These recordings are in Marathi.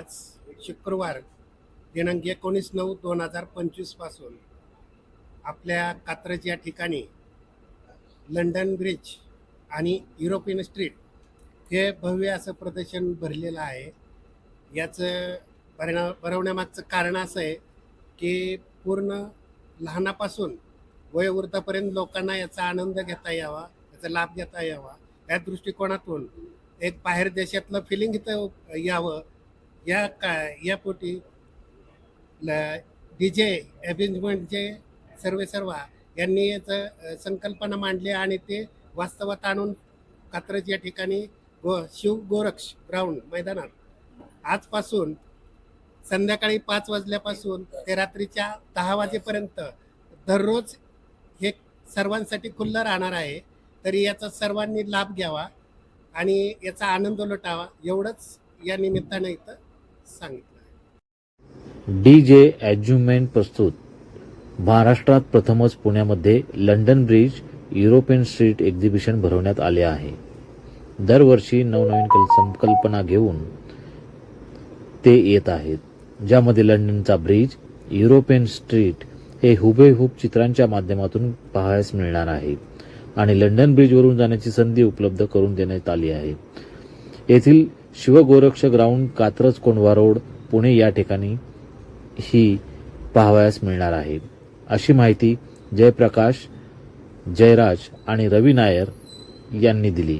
आज शुक्रवार दिनांक 19/9/2025 पासून आपल्या कात्रज या ठिकाणी लंडन ब्रिज आणि युरोपियन स्ट्रीट हे भव्य असं प्रदर्शन भरलेलं आहे. याचं भरवण्यामागचं कारण असं आहे की पूर्ण लहानापासून वयोवृद्धापर्यंत लोकांना याचा आनंद घेता यावा, याचा लाभ घेता यावा, या दृष्टिकोनातून एक बाहेर देशातलं फिलिंग इथं यावं या पोटी DJ अरेंजमेंटचे सर्वेसर्वा यांनी याचं संकल्पना मांडली आणि ते वास्तवात आणून कात्रज या ठिकाणी शिव गोरक्ष ग्राउंड मैदानात आजपासून संध्याकाळी 5 वाजल्यापासून ते रात्रीच्या 10 वाजेपर्यंत दररोज हे सर्वांसाठी खुलं राहणार आहे. तरी याचा सर्वांनी लाभ घ्यावा आणि याचा आनंद लुटावा एवढंच या निमित्तानं इथं सांगितलं आहे. DJ अरेंजमेंट प्रस्तुत महाराष्ट्रात प्रथमच पुण्यामध्ये London bridge European street exhibition भरवण्यात आले आहे. दरवर्षी नवनवीन संकल्पना घेऊन ते येत आहेत, ज्यामध्ये लंडनचा ब्रिज, युरोपियन स्ट्रीट हे हुबेहूब चित्रांच्या माध्यमातून पाहायला मिळणार आहे आणि लंडन ब्रिजवरून जाण्याची संधी उपलब्ध करून देण्यात आली आहे. येथील शिवगोरक्ष ग्राउंड, कात्रज कोंढवा रोड, पुणे या ठिकाणी ही पाहावयास मिळणार आहे, अशी माहिती जयप्रकाश, जयराज आणि रवी नायर यांनी दिली.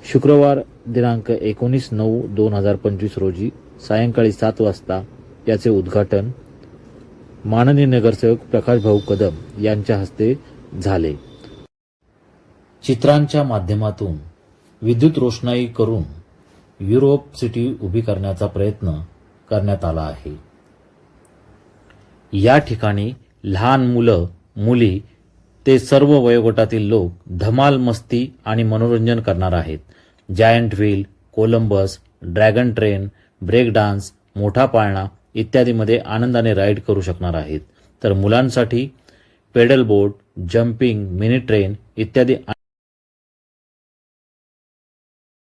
शुक्रवार दिनांक 19/9/2025 रोजी सायंकाळी 7 वाजता याचे उद्घाटन माननीय नगरसेवक प्रकाश भाऊ कदम यांच्या हस्ते झाले. चित्रांच्या माध्यमातून विद्युत रोषणाई करून युरोप सिटी उभी करण्याचा प्रयत्न करण्यात आला आहे. या ठिकाणी लहान मुलं, मुली ते सर्व वयोगटातील लोक धमाल, मस्ती आणि मनोरंजन करणार आहेत. Giant wheel, Columbus, dragon train, break dance, मोठा पाळणा इत्यादीमध्ये आनंदाने राईड करू शकणार आहेत. तर मुलांसाठी पेडल बोट, जम्पिंग, मिनी ट्रेन इत्यादी